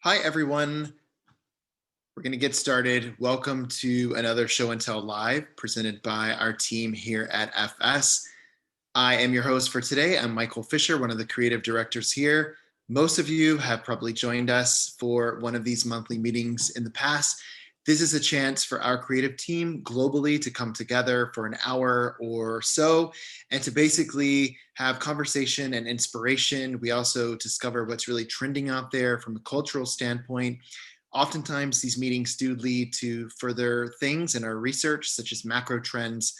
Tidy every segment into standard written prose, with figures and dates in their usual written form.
Hi, everyone. We're going to get started. Welcome to another Show and Tell Live presented by our team here at FS. I am your host for today. I'm Michael Fisher, one of the creative directors here. Most of you have probably joined us for one of these monthly meetings in the past. This is a chance for our creative team globally to come together for an hour or so and to basically have conversation and inspiration. We also discover what's really trending out there from a cultural standpoint. Oftentimes, these meetings do lead to further things in our research, such as macro trends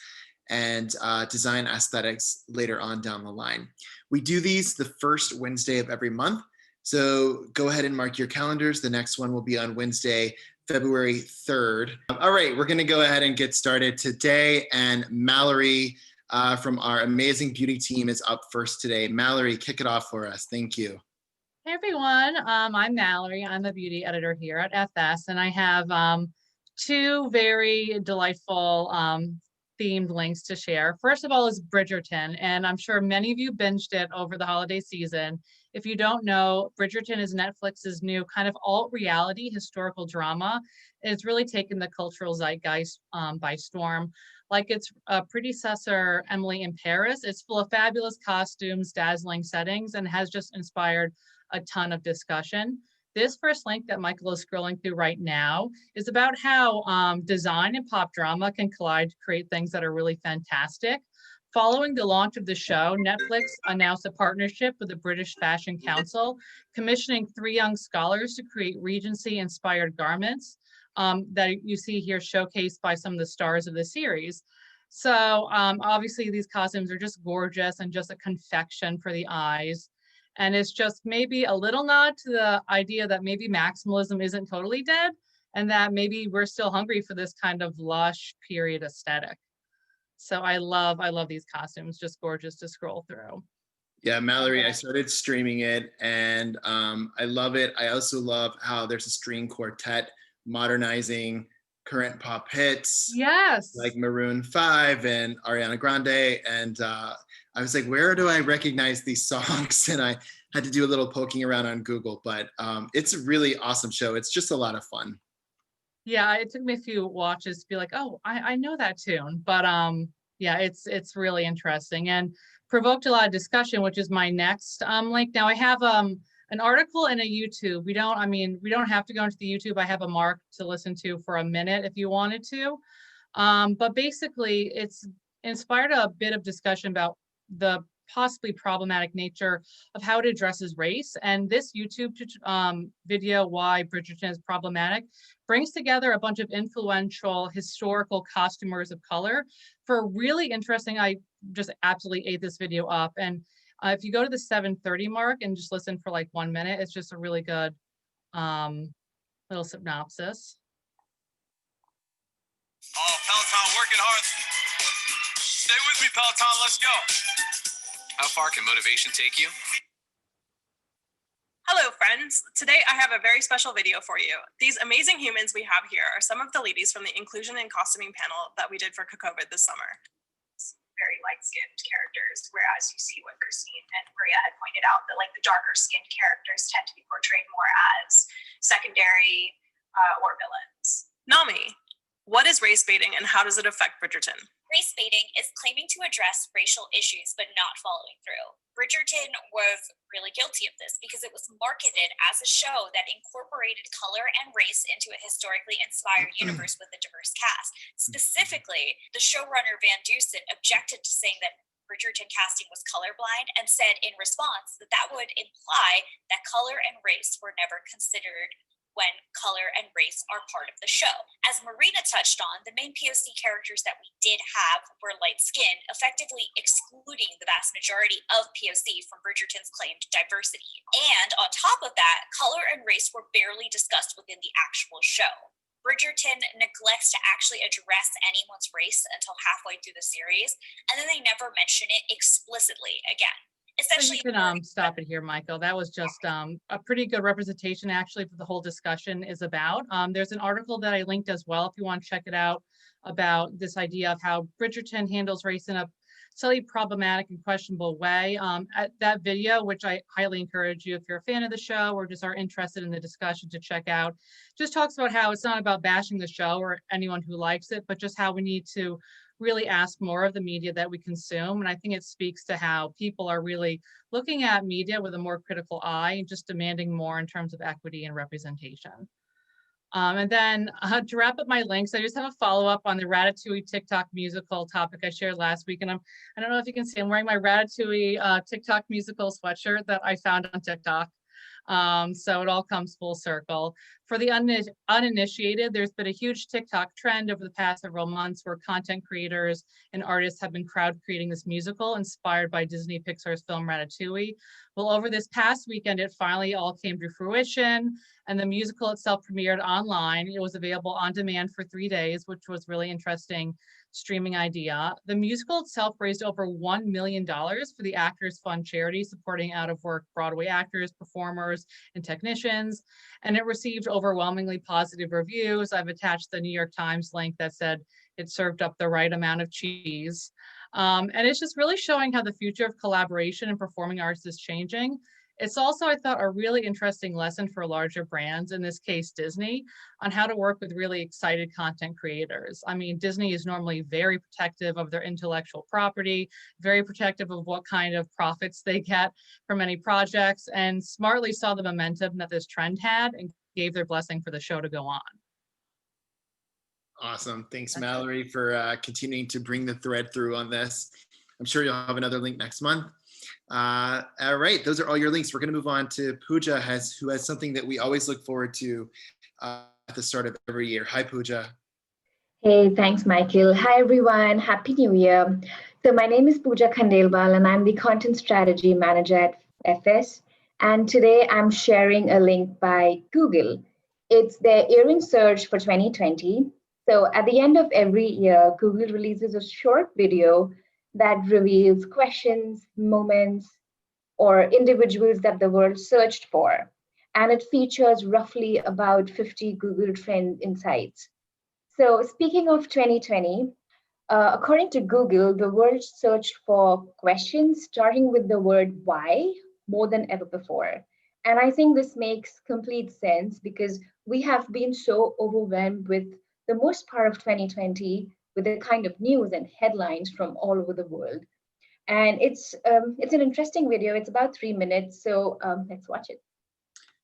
and design aesthetics later on down the line. We do these the first Wednesday of every month. So go ahead and mark your calendars. The next one will be on Wednesday, February 3rd. All right, we're going to go ahead and get started today. And Mallory from our amazing beauty team is up first today. Mallory, kick it off for us. Thank you. Hey everyone, I'm Mallory. I'm a beauty editor here at FS, and I have two very delightful themed links to share. First of all is Bridgerton, and I'm sure many of you binged it over the holiday season. If you don't know, Bridgerton is Netflix's new kind of alt-reality historical drama. It's really taken the cultural zeitgeist by storm. Like its predecessor, Emily in Paris, it's full of fabulous costumes, dazzling settings, and has just inspired a ton of discussion. This first link that Michael is scrolling through right now is about how design and pop drama can collide to create things that are really fantastic. Following the launch of the show, Netflix announced a partnership with the British Fashion Council, commissioning 3 young scholars to create Regency-inspired garments that you see here showcased by some of the stars of the series. So obviously these costumes are just gorgeous and just a confection for the eyes. And it's just maybe a little nod to the idea that maybe maximalism isn't totally dead and that maybe we're still hungry for this kind of lush period aesthetic. So I love these costumes, just gorgeous to scroll through. Yeah, Mallory, I started streaming it and I love it. I also love how there's a string quartet modernizing current pop hits. Yes. Like Maroon 5 and Ariana Grande. And I was like, where do I recognize these songs? And I had to do a little poking around on Google, but it's a really awesome show. It's just a lot of fun. Yeah, it took me a few watches to be like, oh, I know that tune. But yeah, it's really interesting and provoked a lot of discussion, which is my next link. Now I have an article and a YouTube. We don't have to go into the YouTube. I have a mark to listen to for a minute if you wanted to. But basically, it's inspired a bit of discussion about the possibly problematic nature of how it addresses race. And this YouTube video, Why Bridgerton is Problematic, brings together a bunch of influential historical costumers of color for really interesting, I just absolutely ate this video up. And if you go to the 7:30 mark and just listen for like 1 minute, it's just a really good little synopsis. Oh, Peloton working hard. Stay with me, Peloton. Let's go. How far can motivation take you? Hello, friends. Today I have a very special video for you. These amazing humans we have here are some of the ladies from the Inclusion and Costuming panel that we did for COVID this summer. Very light-skinned characters, whereas you see what Christine and Maria had pointed out, that like the darker-skinned characters tend to be portrayed more as secondary or villains. Nami, what is race baiting and how does it affect Bridgerton? Race baiting is claiming to address racial issues but not following through. Bridgerton was really guilty of this because it was marketed as a show that incorporated color and race into a historically inspired universe with a diverse cast. Specifically, the showrunner Van Dusen objected to saying that Bridgerton casting was colorblind and said in response that that would imply that color and race were never considered when color and race are part of the show. As Marina touched on, the main POC characters that we did have were light-skinned, effectively excluding the vast majority of POC from Bridgerton's claimed diversity. And on top of that, color and race were barely discussed within the actual show. Bridgerton neglects to actually address anyone's race until halfway through the series, and then they never mention it explicitly again. So you can stop it here, Michael. That was just a pretty good representation, actually, for the whole discussion is about. There's an article that I linked as well, if you want to check it out, about this idea of how Bridgerton handles race in a slightly problematic and questionable way. At that video, which I highly encourage you, if you're a fan of the show or just are interested in the discussion, to check out, just talks about how it's not about bashing the show or anyone who likes it, but just how we need to really ask more of the media that we consume. And I think it speaks to how people are really looking at media with a more critical eye and just demanding more in terms of equity and representation. And then to wrap up my links, I just have a follow-up on the Ratatouille TikTok musical topic I shared last week. And I don't know if you can see, I'm wearing my Ratatouille TikTok musical sweatshirt that I found on TikTok. So it all comes full circle. For the uninitiated, there's been a huge TikTok trend over the past several months where content creators and artists have been crowd creating this musical inspired by Disney Pixar's film Ratatouille. Well, over this past weekend, it finally all came to fruition, and the musical itself premiered online. It was available on demand for 3 days, which was really interesting streaming idea. The musical itself raised over $1 million for the Actors Fund charity supporting out of work Broadway actors, performers, and technicians. And it received overwhelmingly positive reviews. I've attached the New York Times link that said it served up the right amount of cheese. And it's just really showing how the future of collaboration and performing arts is changing. It's also, I thought, a really interesting lesson for larger brands, in this case, Disney, on how to work with really excited content creators. I mean, Disney is normally very protective of their intellectual property, very protective of what kind of profits they get from any projects, and smartly saw the momentum that this trend had and gave their blessing for the show to go on. Awesome. Thanks, Mallory, for continuing to bring the thread through on this. I'm sure you'll have another link next month. All right, those are all your links. We're going to move on to Pooja, who has something that we always look forward to at the start of every year. Hi, Pooja. Hey, thanks, Michael. Hi, everyone. Happy New Year. So my name is Pooja Khandelwal, and I'm the Content Strategy Manager at FS. And today I'm sharing a link by Google. It's their year-end search for 2020. So at the end of every year, Google releases a short video that reveals questions, moments, or individuals that the world searched for. And it features roughly about 50 Google Trend insights. So speaking of 2020, according to Google, the world searched for questions starting with the word why more than ever before. And I think this makes complete sense because we have been so overwhelmed with the most part of 2020 with the kind of news and headlines from all over the world. And it's an interesting video. It's about 3 minutes, so let's watch it.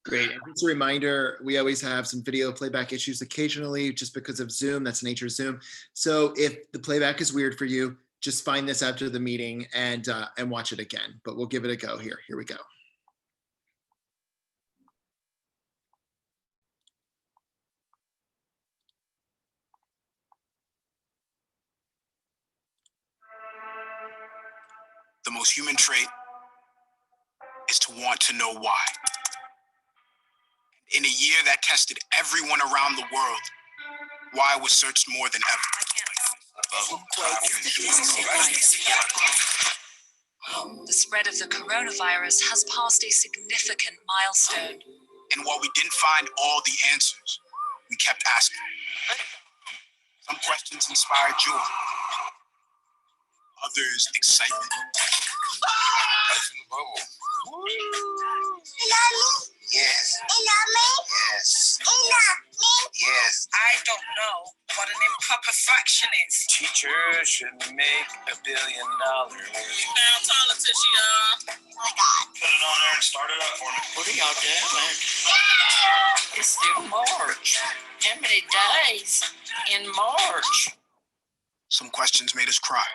Great. And just a reminder, we always have some video playback issues occasionally just because of Zoom. That's the nature of Zoom. So if the playback is weird for you, just find this after the meeting and watch it again. But we'll give it a go here. Here we go. The most human trait is to want to know why. In a year that tested everyone around the world, why was searched more than ever. The spread of the coronavirus has passed a significant milestone. And while we didn't find all the answers, we kept asking. Some questions inspired joy, others excitement. Life in the bubble. Yes. Yes. Yes. I don't know what an improper fraction is. Teachers should make $1 billion. Now, Letitia. Oh my God. Put it on there and start it up for me. What are y'all doing? It's still March. How many days in March? Some questions made us cry.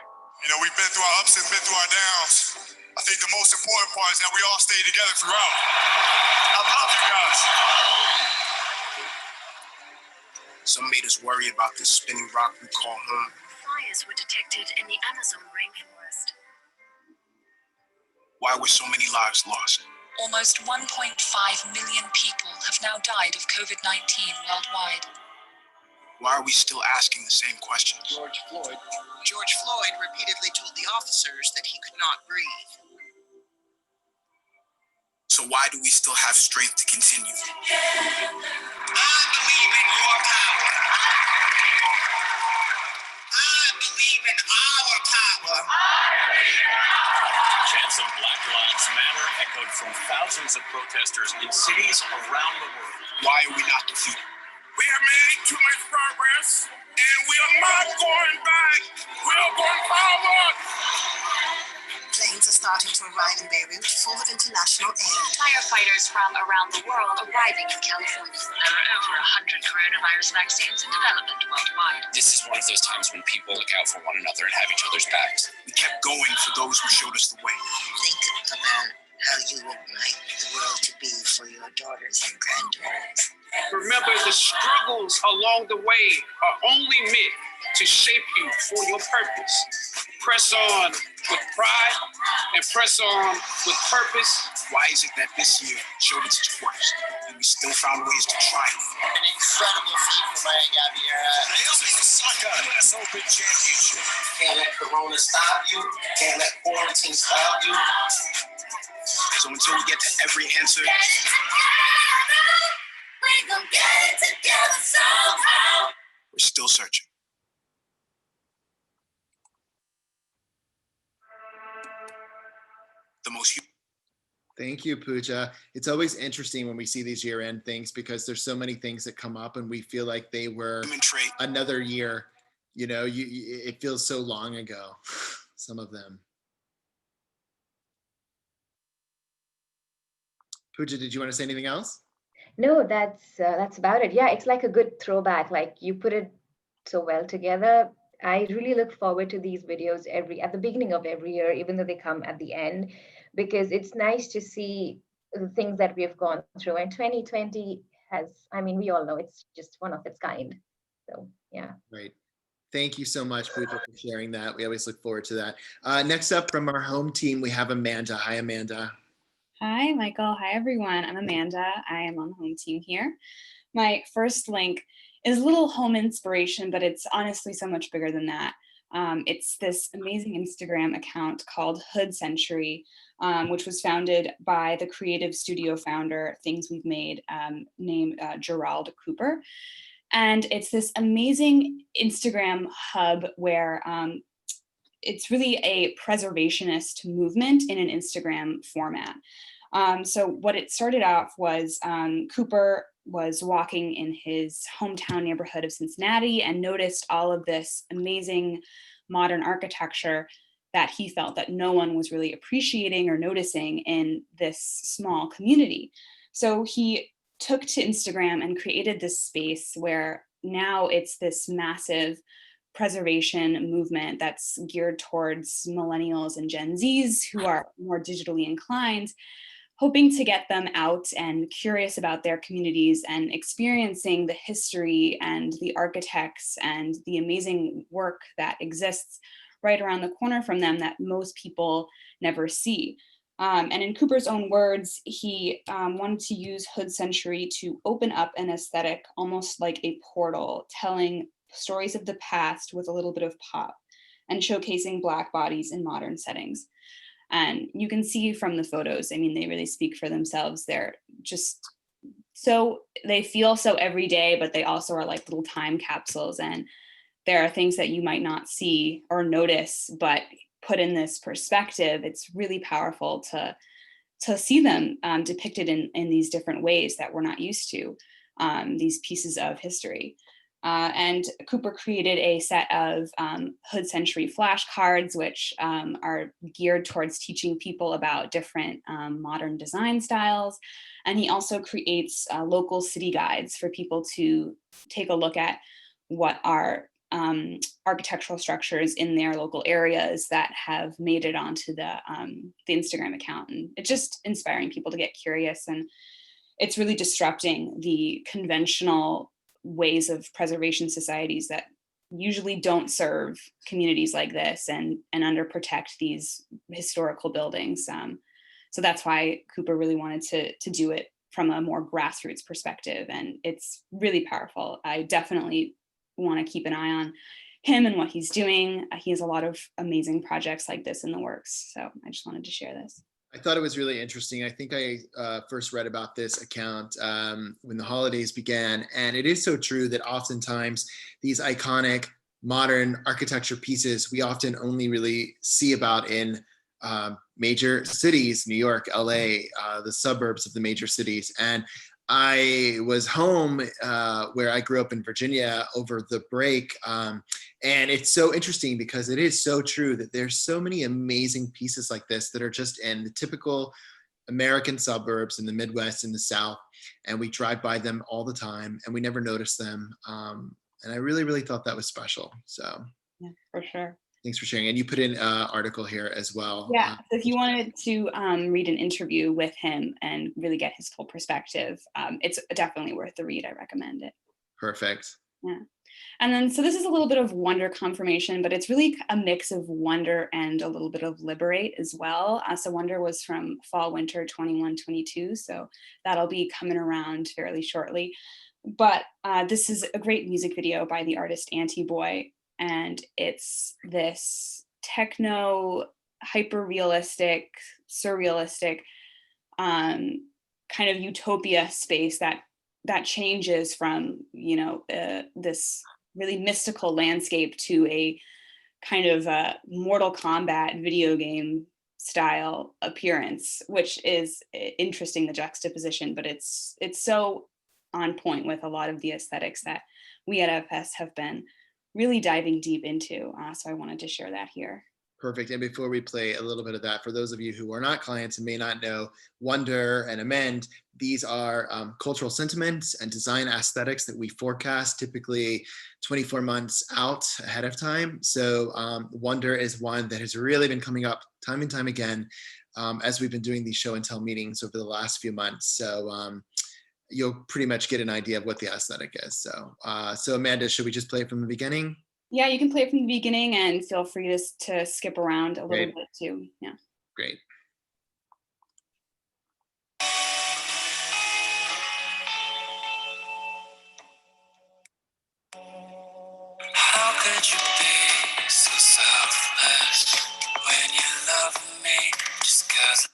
You know, we've been through our ups and been through our downs. I think the most important part is that we all stay together throughout. I love you guys. Some made us worry about this spinning rock we call home. Fires were detected in the Amazon rainforest. Why were so many lives lost? Almost 1.5 million people have now died of COVID-19 worldwide. Why are we still asking the same questions? George Floyd repeatedly told the officers that he could not breathe. So why do we still have strength to continue? I believe in your power. I believe in our power. Chants of Black Lives Matter echoed from thousands of protesters in cities around the world. Why are we not defeated? We have made too much progress, and we are not going back. We are going forward. Planes are starting to arrive in Beirut, full of international aid. Firefighters from around the world arriving in California. There are over 100 coronavirus vaccines in development worldwide. This is one of those times when people look out for one another and have each other's backs. We kept going for those who showed us the way. Think about how you would like the world to be for your daughters and granddaughters. Remember, the struggles along the way are only meant to shape you for your purpose. Press on with pride and press on with purpose. Why is it that this year showed us its worst, and we still found ways to triumph? An incredible feat for my Gabriella. Naomi Osaka U.S. Open Championship. Can't let Corona stop you. Can't let quarantine stop you. So until we get to every answer, We're gonna get it together somehow. we're still searching. The most Thank you, Pooja. It's always interesting when we see these year-end things because there's so many things that come up and we feel like they were human trait. another year. You know, it feels so long ago, some of them. Pooja, did you want to say anything else? No, that's about it. Yeah, it's like a good throwback. Like you put it so well together. I really look forward to these videos at the beginning of every year, even though they come at the end, because it's nice to see the things that we have gone through. And 2020 has, I mean, we all know it's just one of its kind. So yeah. Right. Thank you so much, Pooja, for sharing that. We always look forward to that. Next up from our home team, we have Amanda. Hi, Amanda. Hi, Michael. Hi, everyone. I'm Amanda. I am on the home team here. My first link is a little home inspiration, but it's honestly so much bigger than that. It's this amazing Instagram account called Hood Century, which was founded by the creative studio founder, Things We've Made, named Gerald Cooper. And it's this amazing Instagram hub where it's really a preservationist movement in an Instagram format. So what it started off was Cooper was walking in his hometown neighborhood of Cincinnati and noticed all of this amazing modern architecture that he felt that no one was really appreciating or noticing in this small community. So he took to Instagram and created this space where now it's this massive preservation movement that's geared towards millennials and Gen Zs who are more digitally inclined, hoping to get them out and curious about their communities and experiencing the history and the architects and the amazing work that exists right around the corner from them that most people never see. And in Cooper's own words, he wanted to use Hood Century to open up an aesthetic almost like a portal, telling stories of the past with a little bit of pop and showcasing Black bodies in modern settings. And you can see from the photos, I mean, they really speak for themselves. They're just so, they feel so everyday, but they also are like little time capsules. And there are things that you might not see or notice, but put in this perspective, it's really powerful to see them depicted in these different ways that we're not used to, these pieces of history. And Cooper created a set of Hood Century flashcards, which are geared towards teaching people about different modern design styles. And he also creates local city guides for people to take a look at what are architectural structures in their local areas that have made it onto the Instagram account. And it's just inspiring people to get curious. And it's really disrupting the conventional ways of preservation societies that usually don't serve communities like this and underprotect these historical buildings. So that's why Cooper really wanted to do it from a more grassroots perspective. And it's really powerful. I definitely want to keep an eye on him and what he's doing. He has a lot of amazing projects like this in the works. So I just wanted to share this. I thought it was really interesting. I think I first read about this account when the holidays began. And it is so true that oftentimes these iconic modern architecture pieces, we often only really see about in major cities, New York, LA, the suburbs of the major cities. And I was home where I grew up in Virginia over the break. And it's so interesting because it is so true that there's so many amazing pieces like this that are just in the typical American suburbs in the Midwest and the South. And we drive by them all the time and we never notice them. And I really, really thought that was special. So yeah, for sure. Thanks for sharing. And you put in an article here as well. Yeah, so if you wanted to read an interview with him and really get his full perspective, it's definitely worth the read. I recommend it. Perfect. Yeah. And then, so this is a little bit of wonder confirmation, but it's really a mix of wonder and a little bit of liberate as well. So wonder was from fall, winter 21-22. So that'll be coming around fairly shortly. But this is a great music video by the artist Anti-Boy. And it's this techno, hyper-realistic, surrealistic kind of utopia space that changes from, you know, this really mystical landscape to a kind of Mortal Kombat video game style appearance, which is interesting, the juxtaposition, but it's so on point with a lot of the aesthetics that we at FS have been really diving deep into. So I wanted to share that here. Perfect. And before we play a little bit of that, for those of you who are not clients and may not know, wonder and amend, these are cultural sentiments and design aesthetics that we forecast typically 24 months out ahead of time. So wonder is one that has really been coming up time and time again as we've been doing these show and tell meetings over the last few months. So you'll pretty much get an idea of what the aesthetic is. So, so Amanda, should we just play it from the beginning? Yeah, you can play it from the beginning and feel free to skip around a little bit too. Yeah. Great. How could you be so selfless when you love me just 'cause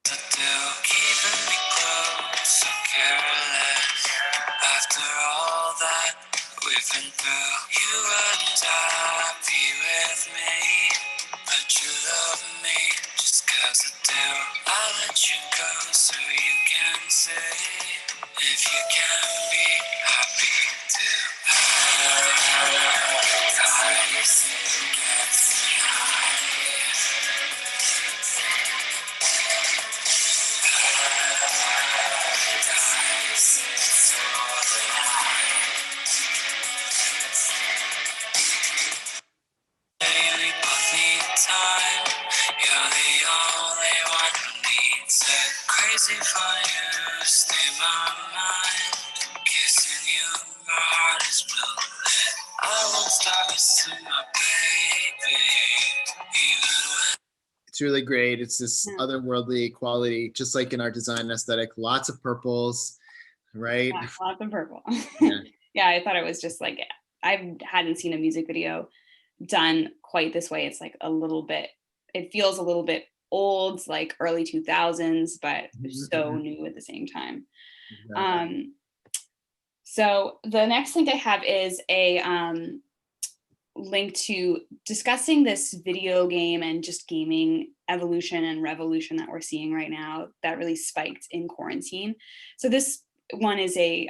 I do, keeping me close, so careless. After all that we've been through, you wouldn't be with me, but you love me just 'cause I do. I'll let you go so you can say if you can be happy too. Paradise gets me high. Crazy for you, stay my mind. Kissing you, my heart is blue. I won't stop missing my baby, even when. It's really great. It's this otherworldly quality, just like in our design aesthetic, lots of purples, right? Yeah, lots of purple. Yeah. Yeah, I thought it was just like, I hadn't seen a music video done quite this way. It's like a little bit, it feels a little bit old, like early 2000s, but so new at the same time. Exactly. So the next link I have is a link to discussing this video game and just gaming evolution and revolution that we're seeing right now that really spiked in quarantine. So this one is a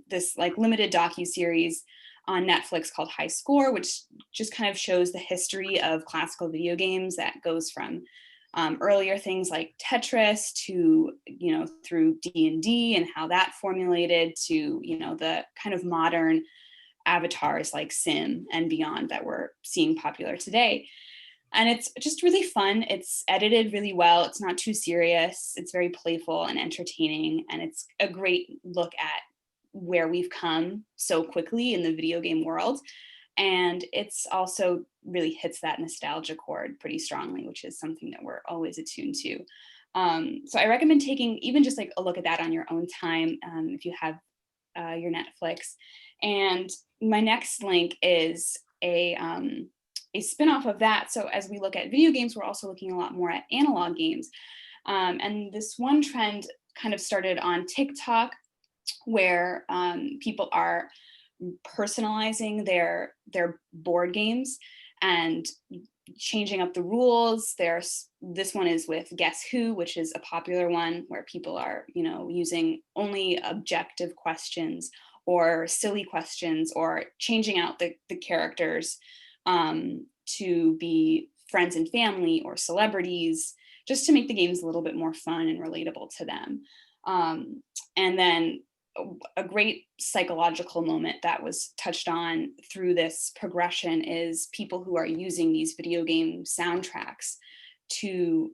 this like limited docu-series on Netflix called High Score, which just kind of shows the history of classical video games that goes from earlier things like Tetris to, you know, through D&D and how that formulated to, you know, the kind of modern avatars like Sim and beyond that we're seeing popular today. And it's just really fun. It's edited really well. It's not too serious. It's very playful and entertaining. And it's a great look at where we've come so quickly in the video game world. And it's also really hits that nostalgia chord pretty strongly, which is something that we're always attuned to. So I recommend taking even just like a look at that on your own time if you have your Netflix. And my next link is a spin-off of that. So as we look at video games, we're also looking a lot more at analog games. And this one trend kind of started on TikTok where people are personalizing their board games. and changing up the rules. This one is with Guess Who, which is a popular one where people are, using only objective questions or silly questions, or changing out the characters to be friends and family or celebrities, just to make the games a little bit more fun and relatable to them. And then a great psychological moment that was touched on through this progression is people who are using these video game soundtracks to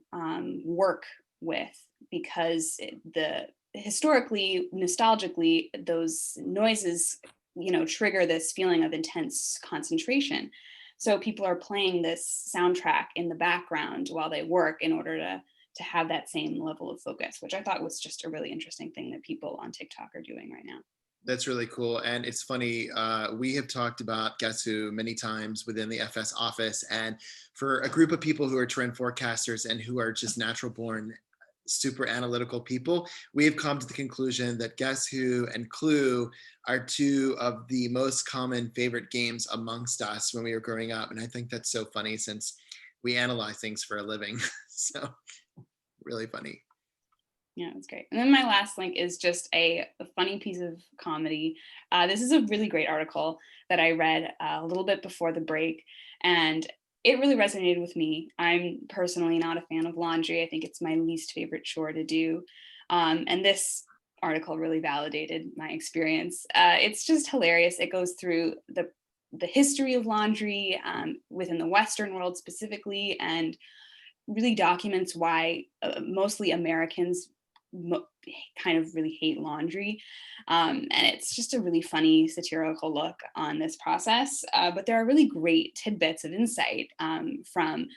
work with, because historically, nostalgically, those noises, trigger this feeling of intense concentration. So people are playing this soundtrack in the background while they work in order to have that same level of focus, which I thought was just a really interesting thing that people on TikTok are doing right now. That's really cool. And it's funny, we have talked about Guess Who many times within the FS office. And for a group of people who are trend forecasters and who are just natural born, super analytical people, we have come to the conclusion that Guess Who and Clue are two of the most common favorite games amongst us when we were growing up. And I think that's so funny since we analyze things for a living. So really funny. Yeah, it's great. And then my last link is just a funny piece of comedy. This is a really great article that I read a little bit before the break, and it really resonated with me. I'm personally not a fan of laundry. I think it's my least favorite chore to do. And this article really validated my experience. It's just hilarious. It goes through the history of laundry within the Western world specifically, and really documents why mostly Americans kind of really hate laundry. And it's just a really funny satirical look on this process. But there are really great tidbits of insight from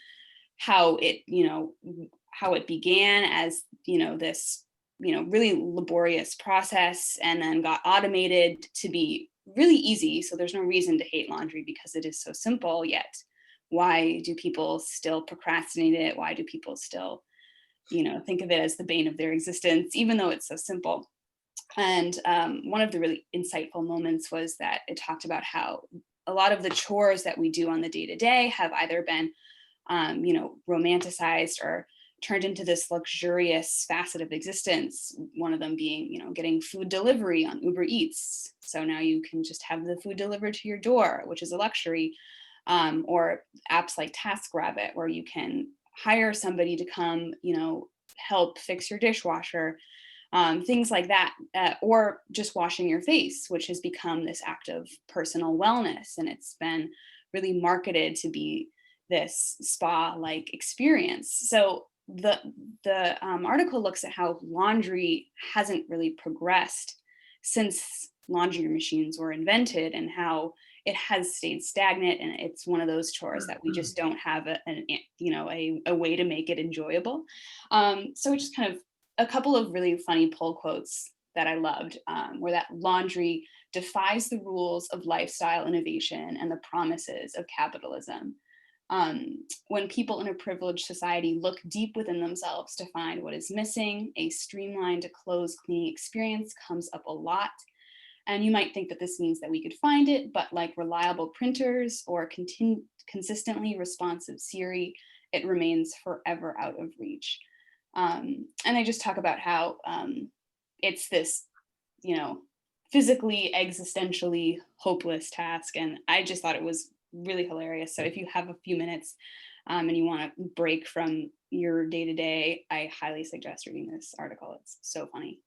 how it began as, this, really laborious process, and then got automated to be really easy. So there's no reason to hate laundry because it is so simple, yet why do people still procrastinate it? Why do people still, think of it as the bane of their existence, even though it's so simple? And one of the really insightful moments was that it talked about how a lot of the chores that we do on the day-to-day have either been, romanticized or turned into this luxurious facet of existence. One of them being, getting food delivery on Uber Eats. So now you can just have the food delivered to your door, which is a luxury. Or apps like TaskRabbit, where you can hire somebody to come, help fix your dishwasher, things like that, or just washing your face, which has become this act of personal wellness. And it's been really marketed to be this spa-like experience. So the article looks at how laundry hasn't really progressed since laundry machines were invented, and how it has stayed stagnant, and it's one of those chores that we just don't have a way to make it enjoyable. So it's just kind of a couple of really funny pull quotes that I loved, where that laundry defies the rules of lifestyle innovation and the promises of capitalism. When people in a privileged society look deep within themselves to find what is missing, a streamlined clothes cleaning experience comes up a lot. And you might think that this means that we could find it, but like reliable printers or consistently responsive Siri, it remains forever out of reach. And I just talk about how it's this, physically, existentially hopeless task. And I just thought it was really hilarious. So if you have a few minutes and you want to break from your day-to-day, I highly suggest reading this article. It's so funny.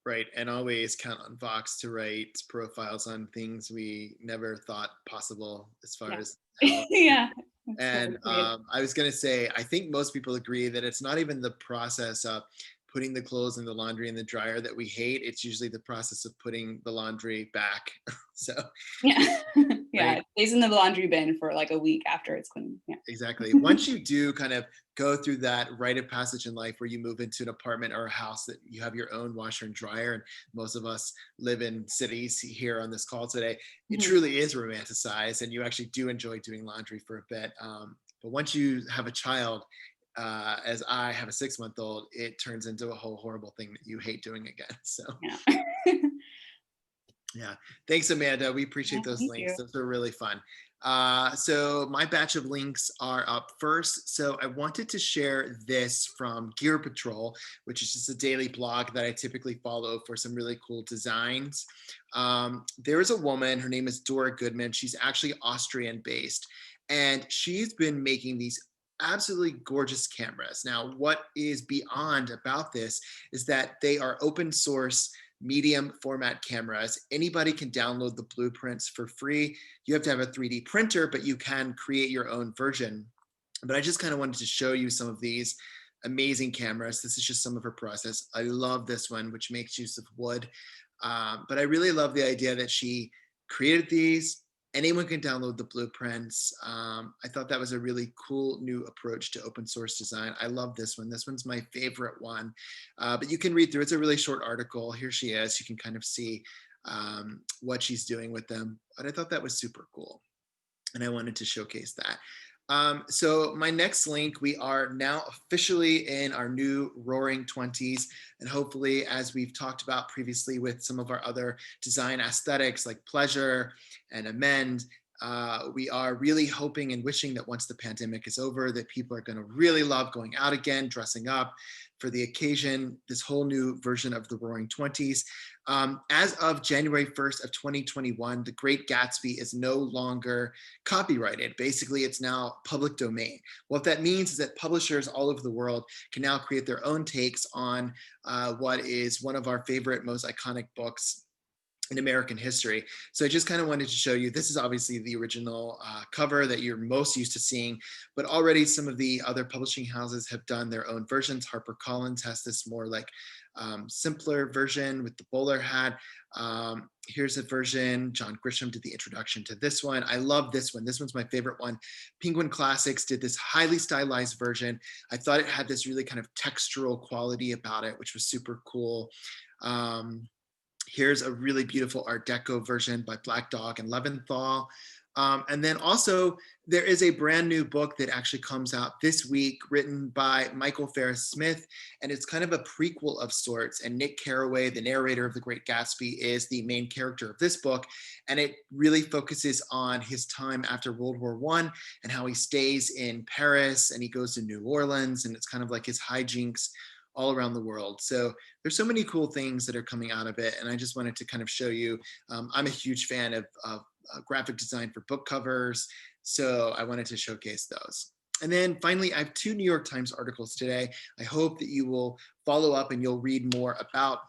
Right. And always count on Vox to write profiles on things we never thought possible as far as yeah. And I was going to say, I think most people agree that it's not even the process of putting the clothes in the laundry in the dryer that we hate. It's usually the process of putting the laundry back. So yeah, yeah, right? It stays in the laundry bin for like a week after it's clean. Yeah, exactly. Once you do kind of go through that rite of passage in life where you move into an apartment or a house that you have your own washer and dryer, and most of us live in cities here on this call today, it truly is romanticized, and you actually do enjoy doing laundry for a bit. But once you have a child, as I have a 6-month-old, it turns into a whole horrible thing that you hate doing again. So yeah. Yeah, thanks, Amanda. We appreciate those thank links. you. Those are really fun. So my batch of links are up first. So I wanted to share this from Gear Patrol, which is just a daily blog that I typically follow for some really cool designs. There is a woman, her name is Dora Goodman. She's actually Austrian based, and she's been making these absolutely gorgeous cameras. Now, what is beyond about this is that they are open source medium format cameras. Anybody can download the blueprints for free. You have to have a 3D printer, but you can create your own version. But I just kind of wanted to show you some of these amazing cameras. This is just some of her process. I love this one, which makes use of wood. But I really love the idea that she created these. Anyone can download the blueprints. I thought that was a really cool new approach to open source design. I love this one. This one's my favorite one. But you can read through. It's a really short article. Here she is. You can kind of see what she's doing with them. But I thought that was super cool, and I wanted to showcase that. So my next link, we are now officially in our new Roaring 20s. And hopefully, as we've talked about previously with some of our other design aesthetics like pleasure and amend, we are really hoping and wishing that once the pandemic is over, that people are going to really love going out again, dressing up for the occasion, this whole new version of the Roaring 20s. As of January 1st of 2021, the Great Gatsby is no longer copyrighted. Basically, it's now public domain. What that means is that publishers all over the world can now create their own takes on what is one of our favorite, most iconic books in American history. So I just kind of wanted to show you, this is obviously the original cover that you're most used to seeing, but already some of the other publishing houses have done their own versions. HarperCollins has this more like simpler version with the bowler hat. Here's a version. John Grisham did the introduction to this one. I love this one. This one's my favorite one. Penguin Classics did this highly stylized version. I thought it had this really kind of textural quality about it, which was super cool. Here's a really beautiful Art Deco version by Black Dog and Leventhal. And then also there is a brand new book that actually comes out this week written by Michael Ferris Smith, and it's kind of a prequel of sorts. And Nick Carraway, the narrator of The Great Gatsby, is the main character of this book. And it really focuses on his time after World War I and how he stays in Paris and he goes to New Orleans, and it's kind of like his hijinks all around the world. So there's so many cool things that are coming out of it. And I just wanted to kind of show you, I'm a huge fan of graphic design for book covers. So I wanted to showcase those. And then finally, I have 2 New York Times articles today. I hope that you will follow up and you'll read more about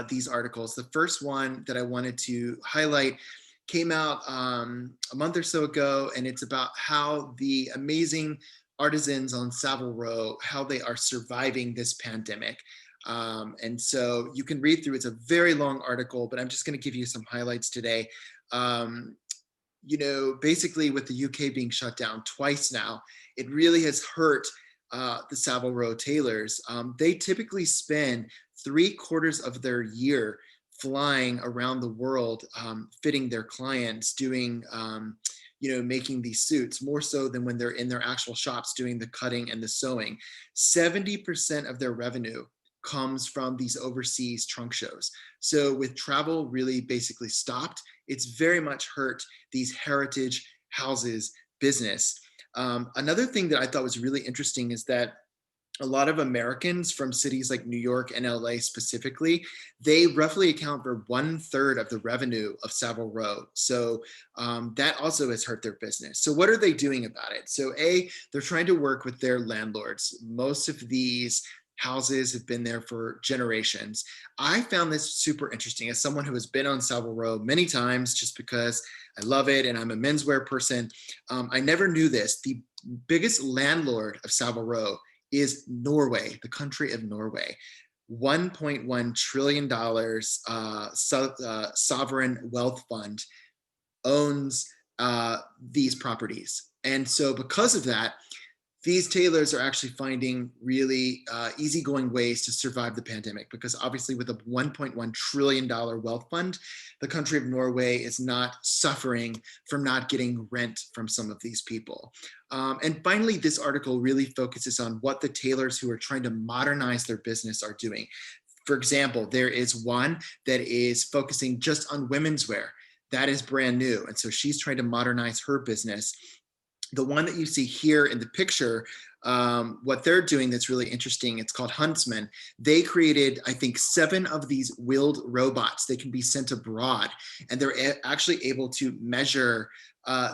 these articles. The first one that I wanted to highlight came out a month or so ago, and it's about how the amazing artisans on Savile Row, how they are surviving this pandemic. And so you can read through, it's a very long article, but I'm just going to give you some highlights today. You know, basically with the UK being shut down twice now, it really has hurt the Savile Row Tailors. They typically spend 3/4 of their year flying around the world, fitting their clients, doing you know, making these suits, more so than when they're in their actual shops doing the cutting and the sewing. 70% of their revenue comes from these overseas trunk shows. So with travel really basically stopped, it's very much hurt these heritage houses business. Another thing that I thought was really interesting is that a lot of Americans from cities like New York and LA specifically, they roughly account for 1/3 of the revenue of Savile Row. So that also has hurt their business. So what are they doing about it? So they're trying to work with their landlords. Most of these houses have been there for generations. I found this super interesting as someone who has been on Savile Row many times just because I love it and I'm a menswear person. I never knew this. The biggest landlord of Savile Row is Norway, the country of Norway. $1.1 trillion sovereign wealth fund owns these properties. And so because of that, these tailors are actually finding really easygoing ways to survive the pandemic, because obviously with a $1.1 trillion wealth fund, the country of Norway is not suffering from not getting rent from some of these people. And finally, this article really focuses on what the tailors who are trying to modernize their business are doing. For example, there is one that is focusing just on women's wear. That is brand new. And so she's trying to modernize her business. The one that you see here in the picture, what they're doing that's really interesting, it's called Huntsman. They created, I think, 7 of these wheeled robots. They can be sent abroad, and they're actually able to measure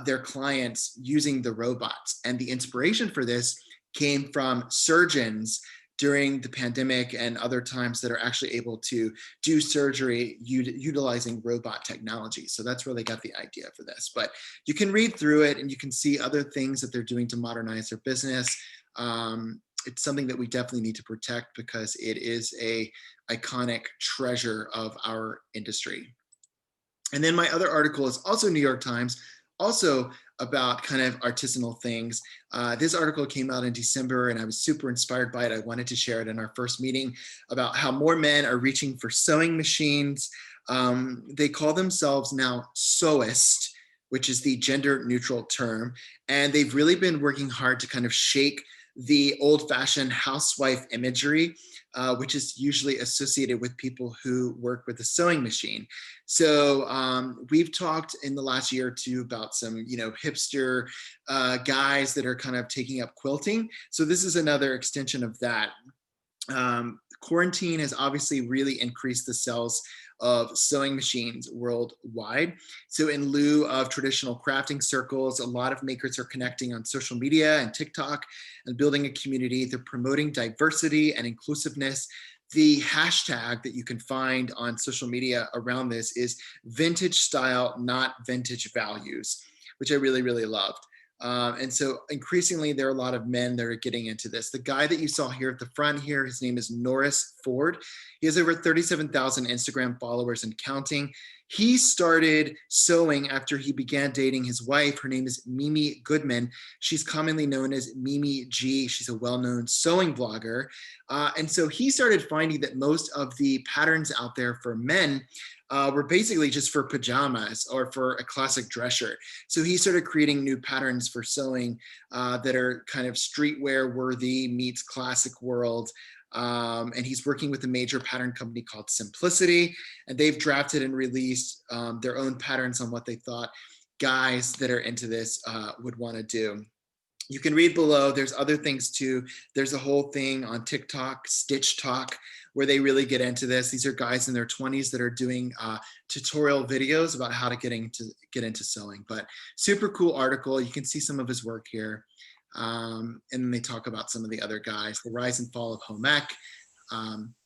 their clients using the robots. And the inspiration for this came from surgeons during the pandemic and other times that are actually able to do surgery utilizing robot technology. So that's where they got the idea for this. But you can read through it and you can see other things that they're doing to modernize their business. It's something that we definitely need to protect because it is a iconic treasure of our industry. And then my other article is also New York Times, also about kind of artisanal things. This article came out in December and I was super inspired by it. I wanted to share it in our first meeting about how more men are reaching for sewing machines. They call themselves now sewist, which is the gender neutral term. And they've really been working hard to kind of shake the old-fashioned housewife imagery, which is usually associated with people who work with a sewing machine. So we've talked in the last year or two about some, hipster guys that are kind of taking up quilting. So this is another extension of that. Quarantine has obviously really increased the sales of sewing machines worldwide. So in lieu of traditional crafting circles, a lot of makers are connecting on social media and TikTok and building a community. They're promoting diversity and inclusiveness. The hashtag that you can find on social media around this is vintage style, not vintage values, which I really, really loved. And so increasingly, there are a lot of men that are getting into this. The guy that you saw here at the front here, his name is Norris Ford. He has over 37,000 Instagram followers and counting. He started sewing after he began dating his wife. Her name is Mimi Goodman. She's commonly known as Mimi G. She's a well-known sewing blogger. And so he started finding that most of the patterns out there for men were basically just for pajamas or for a classic dress shirt. So he started creating new patterns for sewing that are kind of streetwear worthy meets classic world. And he's working with a major pattern company called Simplicity, and they've drafted and released their own patterns on what they thought guys that are into this would want to do. You can read below. There's other things too. There's a whole thing on TikTok, Stitch Talk, where they really get into this. These are guys in their 20s that are doing tutorial videos about how to get into sewing. But super cool article. You can see some of his work here. And then they talk about some of the other guys, the rise and fall of home ec.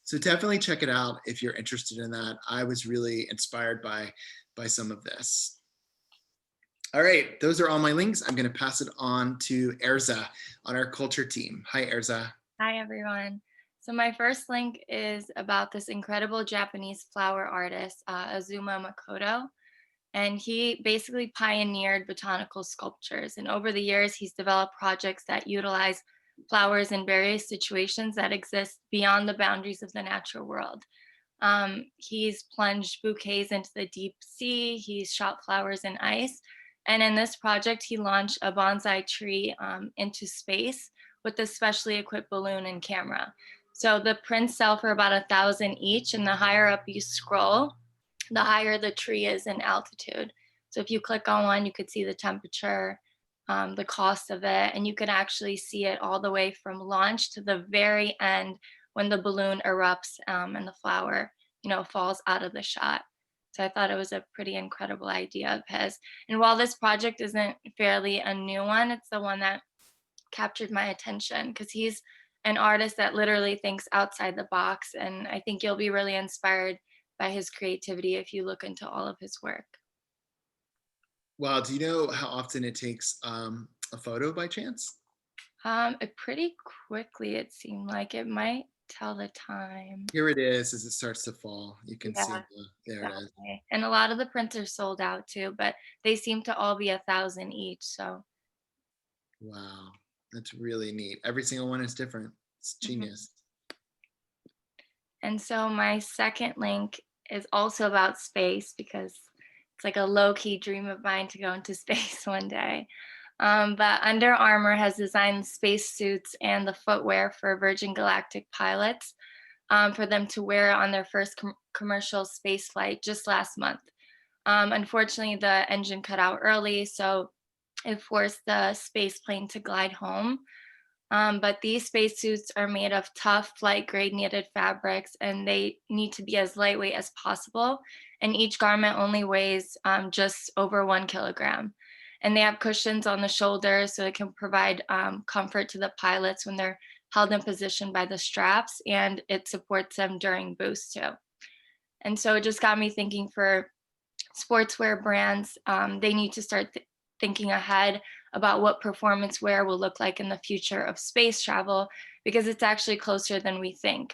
So definitely check it out if you're interested in that. I was really inspired by some of this. All right, those are all my links. I'm going to pass it on to Erza on our culture team. Hi, Erza. Hi, everyone. So my first link is about this incredible Japanese flower artist, AZuma Makoto. And he basically pioneered botanical sculptures. And over the years, he's developed projects that utilize flowers in various situations that exist beyond the boundaries of the natural world. He's plunged bouquets into the deep sea. He's shot flowers in ice. And in this project, he launched a bonsai tree into space with a specially equipped balloon and camera. So the prints sell for about 1,000 each, and the higher up you scroll, the higher the tree is in altitude. So if you click on one, you could see the temperature, the cost of it, and you can actually see it all the way from launch to the very end when the balloon erupts and the flower, falls out of the shot. So I thought it was a pretty incredible idea of his. And while this project isn't fairly a new one, it's the one that captured my attention because he's an artist that literally thinks outside the box. And I think you'll be really inspired by his creativity if you look into all of his work. Wow, do you know how often it takes a photo by chance? Pretty quickly, it seemed like. It might tell the time. Here it is as it starts to fall. You can see there exactly. it is. And a lot of the prints are sold out too, but they seem to all be 1,000 each. So wow, that's really neat. Every single one is different. It's genius. And so my second link is also about space because it's like a low-key dream of mine to go into space one day. But Under Armour has designed space suits and the footwear for Virgin Galactic pilots. for them to wear on their first commercial space flight just last month. Unfortunately, the engine cut out early, so it forced the space plane to glide home. But these spacesuits are made of tough, flight-grade knitted fabrics, and they need to be as lightweight as possible. And each garment only weighs just over 1 kilogram. And they have cushions on the shoulders, so it can provide comfort to the pilots when they're held in position by the straps, and it supports them during boost too. And so it just got me thinking for sportswear brands, they need to start thinking ahead about what performance wear will look like in the future of space travel, because it's actually closer than we think.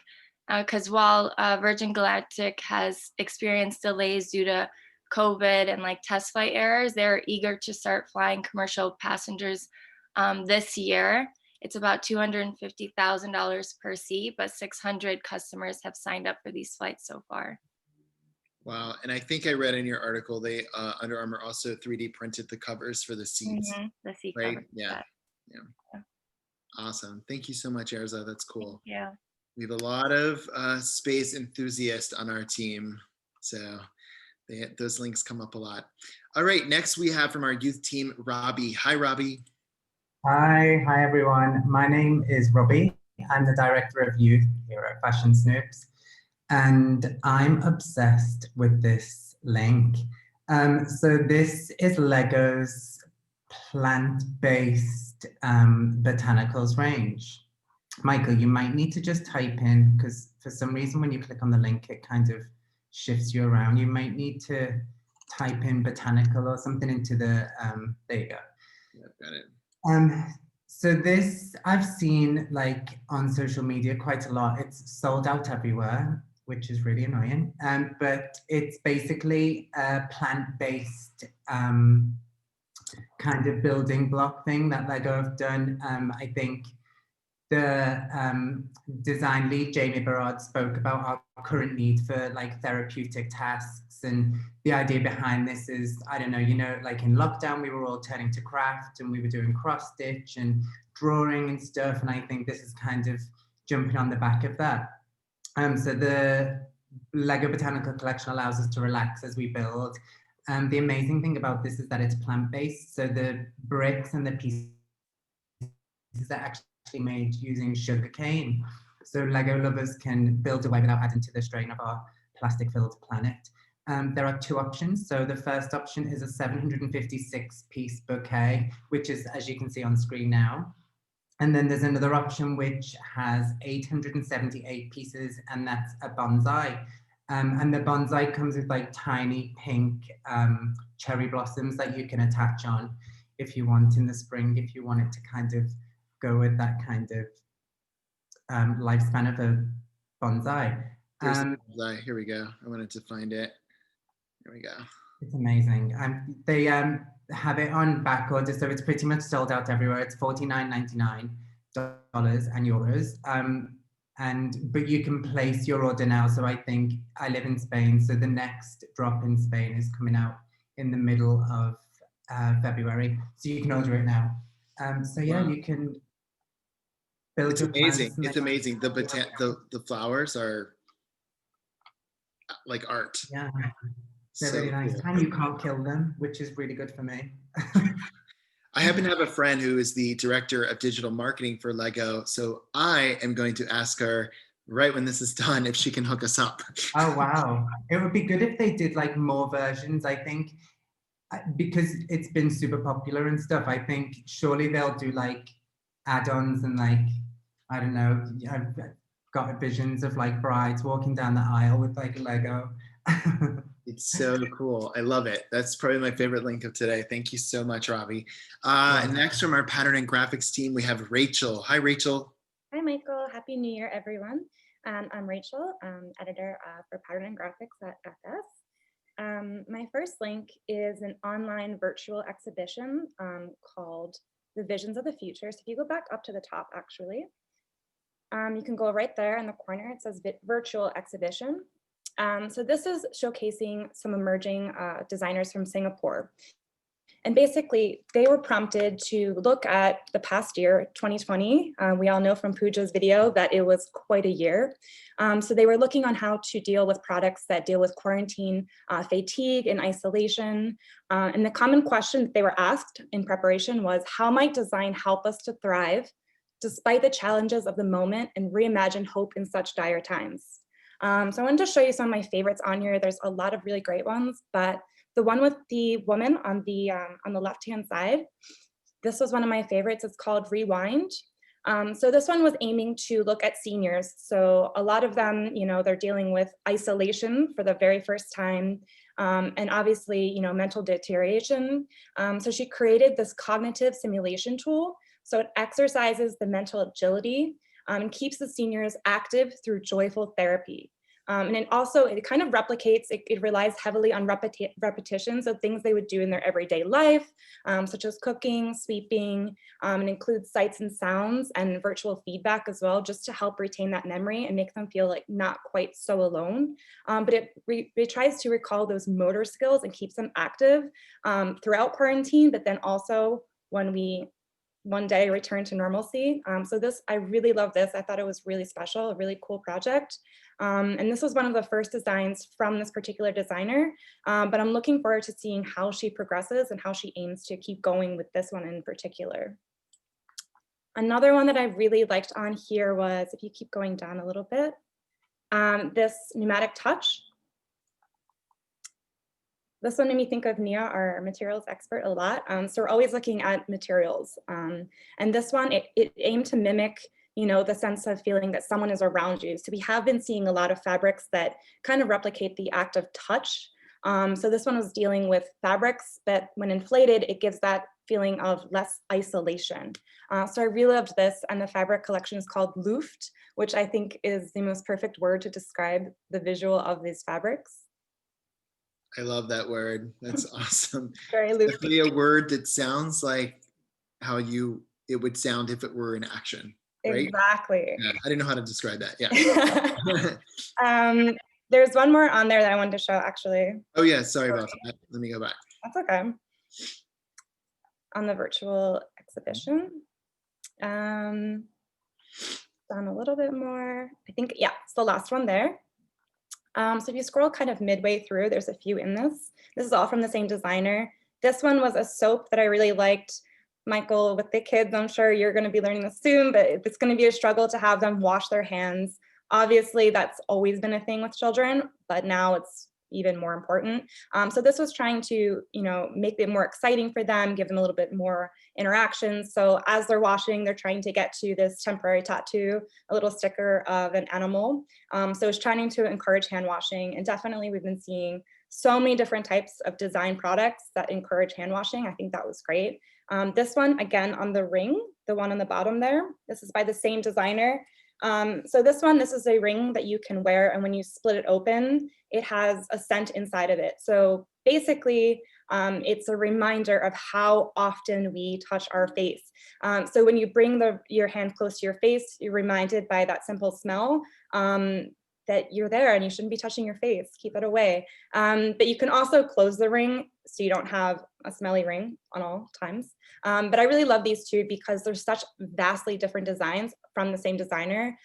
Because while Virgin Galactic has experienced delays due to COVID and like test flight errors, they're eager to start flying commercial passengers this year. It's about $250,000 per seat, but 600 customers have signed up for these flights so far. Wow. And I think I read in your article, they Under Armour also 3D printed the covers for the seats. The seat right? covers. Yeah. Awesome. Thank you so much, Erza. That's cool. Yeah. We have a lot of space enthusiasts on our team. So those links come up a lot. All right. Next we have from our youth team, Robbie. Hi, Robbie. Hi everyone. My name is Robbie. I'm the Director of Youth here at Fashion Snoops. And I'm obsessed with this link. So this is Lego's plant-based botanicals range. Michael, you might need to just type in, because for some reason when you click on the link, it kind of shifts you around. You might need to type in botanical or something into the, there you go. Yeah, got it. So this I've seen like on social media quite a lot. It's sold out everywhere, which is really annoying. But it's basically a plant-based kind of building block thing that Lego have done. I think the design lead, Jamie Barrard, spoke about our current need for like therapeutic tasks. And the idea behind this is, I don't know, you know, like in lockdown, we were all turning to craft and we were doing cross stitch and drawing and stuff. And I think this is kind of jumping on the back of that. So the Lego Botanical Collection allows us to relax as we build. The amazing thing about this is that it's plant-based. So the bricks and the pieces are actually made using sugarcane. So Lego lovers can build away without adding to the strain of our plastic-filled planet. There are two options. So the first option is a 756-piece bouquet, which is, as you can see on screen now. And then there's another option which has 878 pieces, and that's a bonsai. And the bonsai comes with like tiny pink cherry blossoms that you can attach on if you want in the spring, if you want it to kind of go with that kind of lifespan of a bonsai. Here's the bonsai. Here we go. I wanted to find it. Here we go. It's amazing. They have it on back order, so it's pretty much sold out everywhere. It's $49.99 and euros. But you can place your order now. So I think I live in Spain, so the next drop in Spain is coming out in the middle of February. So you can order it now. So yeah, you can build it's your amazing. plants. It's amazing. The flowers are like art. Yeah. They're So really nice. cool. And you can't kill them, which is really good for me. I happen to have a friend who is the director of digital marketing for Lego. So I am going to ask her right when this is done if she can hook us up. Oh, wow. It would be good if they did like more versions, I think, because it's been super popular and stuff. I think surely they'll do like add-ons and like, I don't know, I've got visions of like brides walking down the aisle with like Lego. It's so cool. I love it. That's probably my favorite link of today. Thank you so much, Robbie. Next from our pattern and graphics team, we have Rachel. Hi, Rachel. Hi, Michael. Happy New Year, everyone. I'm Rachel, editor for pattern and graphics at FS. My first link is an online virtual exhibition called The Visions of the Future. So if you go back up to the top, actually, you can go right there in the corner. It says virtual exhibition. So this is showcasing some emerging designers from Singapore. And basically, they were prompted to look at the past year, 2020. We all know from Pooja's video that it was quite a year. So they were looking on how to deal with products that deal with quarantine fatigue and isolation. And the common question that they were asked in preparation was, how might design help us to thrive despite the challenges of the moment and reimagine hope in such dire times? So I wanted to show you some of my favorites on here. There's a lot of really great ones, but the one with the woman on the left-hand side, this was one of my favorites. It's called Rewind. So this one was aiming to look at seniors. So a lot of them, they're dealing with isolation for the very first time, and obviously, mental deterioration. So she created this cognitive simulation tool. So it exercises the mental agility and keeps the seniors active through joyful therapy. And it kind of replicates, it relies heavily on repetition, so things they would do in their everyday life, such as cooking, sweeping, and includes sights and sounds and virtual feedback as well, just to help retain that memory and make them feel like not quite so alone. But it tries to recall those motor skills and keeps them active throughout quarantine, but then also when we one day return to normalcy. So I really love this. I thought it was really special, a really cool project. And this was one of the first designs from this particular designer, but I'm looking forward to seeing how she progresses and how she aims to keep going with this one in particular. Another one that I really liked on here was, if you keep going down a little bit, this pneumatic touch. This one made me think of Nia, our materials expert, a lot. So we're always looking at materials. And this one, it aimed to mimic, the sense of feeling that someone is around you. So we have been seeing a lot of fabrics that kind of replicate the act of touch. So this one was dealing with fabrics that when inflated, it gives that feeling of less isolation. So I really loved this, and the fabric collection is called Luft, which I think is the most perfect word to describe the visual of these fabrics. I love that word. That's awesome. Very It's definitely a word that sounds like how it would sound if it were in action, right? Exactly. Yeah, I didn't know how to describe that. Yeah. There's one more on there that I wanted to show, actually. Oh yeah, sorry about that. Let me go back. That's okay. On the virtual exhibition. Down a little bit more. I think, yeah, it's the last one there. So if you scroll kind of midway through, there's a few in this. This is all from the same designer. This one was a soap that I really liked. Michael, with the kids, I'm sure you're going to be learning this soon, but it's going to be a struggle to have them wash their hands. Obviously, that's always been a thing with children, but now it's even more important. So this was trying to, make it more exciting for them, give them a little bit more interaction. So as they're washing, they're trying to get to this temporary tattoo, a little sticker of an animal. So it's trying to encourage hand washing. And definitely we've been seeing so many different types of design products that encourage hand washing. I think that was great. This one, again, on the ring, the one on the bottom there, this is by the same designer. So this is a ring that you can wear, and when you split it open, it has a scent inside of it. So basically, it's a reminder of how often we touch our face. So when you bring your hand close to your face, you're reminded by that simple smell that you're there and you shouldn't be touching your face, keep it away. But you can also close the ring so you don't have a smelly ring on all times. But I really love these two because they're such vastly different designs from the same designer.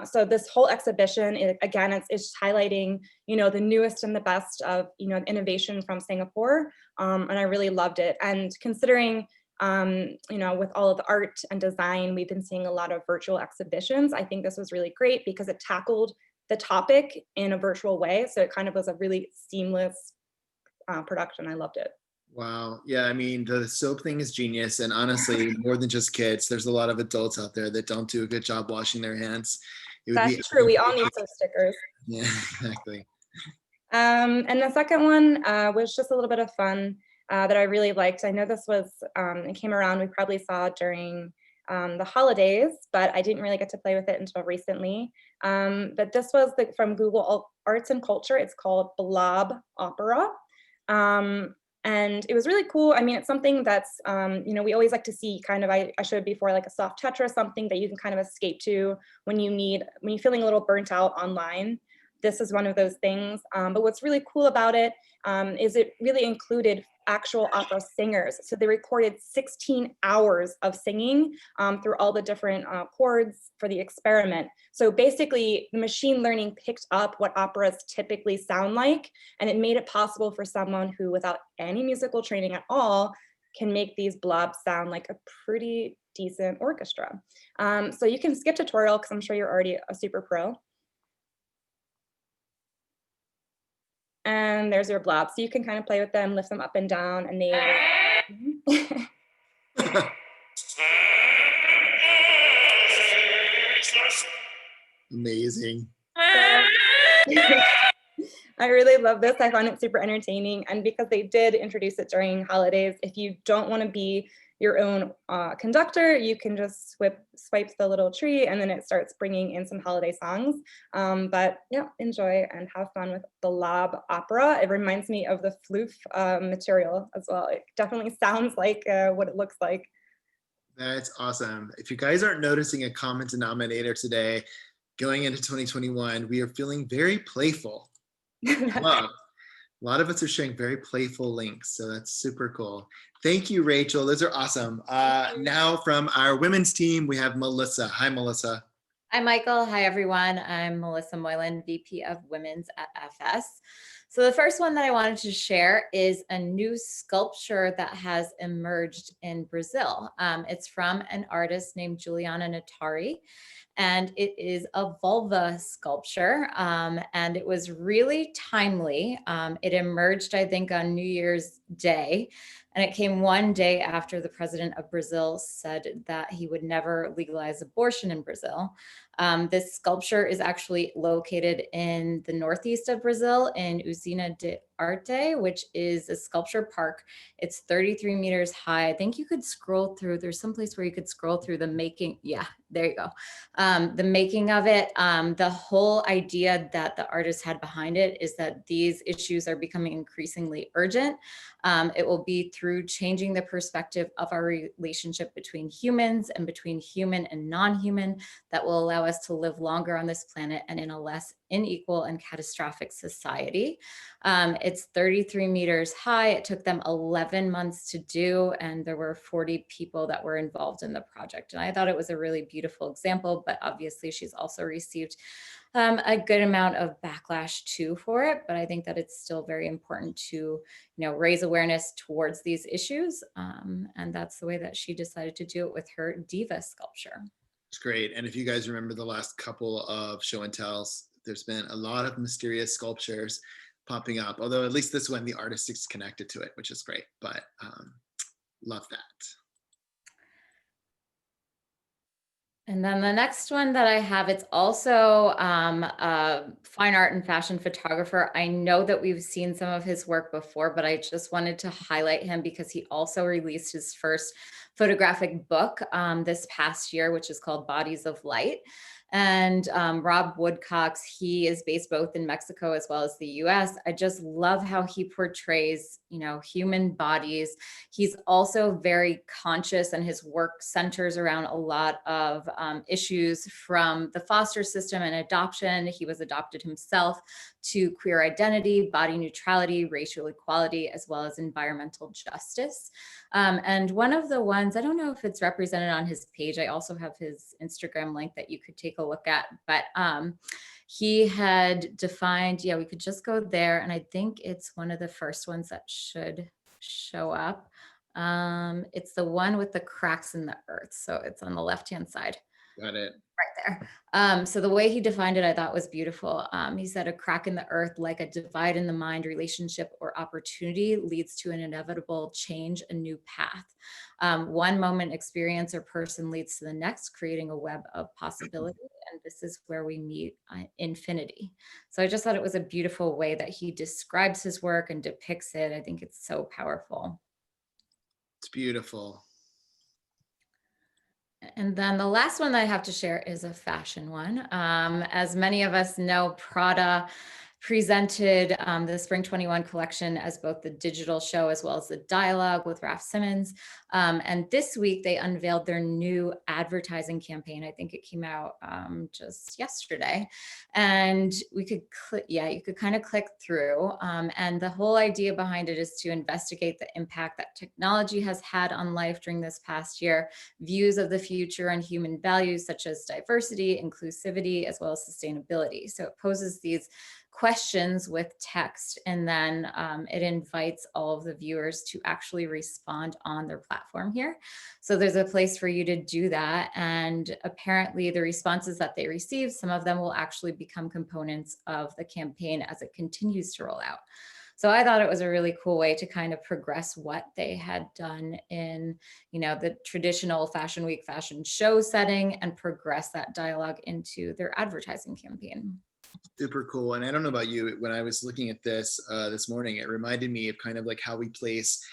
So this whole exhibition, again, it's highlighting, the newest and the best of, innovation from Singapore. And I really loved it. And considering, with all of the art and design, we've been seeing a lot of virtual exhibitions. I think this was really great because it tackled the topic in a virtual way. So it kind of was a really seamless production. I loved it. Wow. Yeah, I mean, the soap thing is genius. And honestly, more than just kids, there's a lot of adults out there that don't do a good job washing their hands. That's true. We all need those stickers. Yeah, exactly. And the second one was just a little bit of fun that I really liked. I know this was, it came around, we probably saw during the holidays, but I didn't really get to play with it until recently. But this was from Google Arts and Culture. It's called Blob Opera. And it was really cool. I mean, it's something that's, we always like to see kind of, I showed before, like a soft Tetris, something that you can kind of escape to when you're feeling a little burnt out online. this is one of those things. But what's really cool about it is it really included actual opera singers. So they recorded 16 hours of singing through all the different chords for the experiment. So basically, the machine learning picked up what operas typically sound like, and it made it possible for someone who, without any musical training at all, can make these blobs sound like a pretty decent orchestra. So you can skip tutorial because I'm sure you're already a super pro. And there's your blobs. So you can kind of play with them, lift them up and down, and they Amazing. I really love this. I found it super entertaining. And because they did introduce it during holidays, if you don't want to be your own conductor, you can just swipe the little tree and then it starts bringing in some holiday songs. But yeah, enjoy and have fun with Blob Opera. It reminds me of the floof material as well. It definitely sounds like what it looks like. That's awesome. If you guys aren't noticing a common denominator today, going into 2021, we are feeling very playful. Love. A lot of us are sharing very playful links, so that's super cool. Thank you, Rachel. Those are awesome. Now from our women's team, we have Melissa. Hi, Melissa. Hi, Michael. Hi, everyone. I'm Melissa Moylan, VP of Women's at FS. So the first one that I wanted to share is a new sculpture that has emerged in Brazil. It's from an artist named Juliana Natari, and it is a vulva sculpture, and it was really timely. It emerged, I think, on New Year's Day, and it came one day after the president of Brazil said that he would never legalize abortion in Brazil. This sculpture is actually located in the northeast of Brazil in Usina de Arte, which is a sculpture park. It's 33 meters high. I think you could scroll through, there's some place where you could scroll through the making. Yeah, there you go. The making of it. The whole idea that the artist had behind it is that these issues are becoming increasingly urgent. It will be through changing the perspective of our relationship between humans and between human and non-human that will allow us to live longer on this planet and in a less unequal and catastrophic society. It's 33 meters high. It took them 11 months to do, and there were 40 people that were involved in the project. And I thought it was a really beautiful example, but obviously she's also received a good amount of backlash too for it. But I think that it's still very important to, raise awareness towards these issues. And that's the way that she decided to do it with her diva sculpture. It's great. And if you guys remember the last couple of show and tells, there's been a lot of mysterious sculptures popping up, although at least this one, the artist is connected to it, which is great, but love that. And then the next one that I have, it's also a fine art and fashion photographer. I know that we've seen some of his work before, but I just wanted to highlight him because he also released his first photographic book this past year, which is called Bodies of Light. And Rob Woodcox, he is based both in Mexico as well as the US. I just love how he portrays, human bodies. He's also very conscious, and his work centers around a lot of issues from the foster system and adoption. He was adopted himself, to queer identity, body neutrality, racial equality, as well as environmental justice. And one of the ones, I don't know if it's represented on his page, I also have his Instagram link that you could take a look at, but he had defined, we could just go there, and I think it's one of the first ones that should show up. It's the one with the cracks in the earth, so it's on the left-hand side. Got it. Right there. So the way he defined it, I thought was beautiful. He said, a crack in the earth, like a divide in the mind, relationship, or opportunity, leads to an inevitable change, a new path. One moment, experience, or person leads to the next, creating a web of possibility. And this is where we meet infinity. So I just thought it was a beautiful way that he describes his work and depicts it. I think it's so powerful. It's beautiful. And then the last one that I have to share is a fashion one. As many of us know, Prada presented the Spring 21 collection as both the digital show as well as the dialogue with Raf Simons. And this week they unveiled their new advertising campaign. I think it came out just yesterday. And we could, you could kind of click through. And the whole idea behind it is to investigate the impact that technology has had on life during this past year, views of the future and human values such as diversity, inclusivity, as well as sustainability. So it poses these questions with text, and then it invites all of the viewers to actually respond on their platform here. So there's a place for you to do that. And apparently the responses that they receive, some of them will actually become components of the campaign as it continues to roll out. So I thought it was a really cool way to kind of progress what they had done in, the traditional Fashion Week fashion show setting and progress that dialogue into their advertising campaign. Super cool. And I don't know about you, when I was looking at this this morning, it reminded me of kind of like how we place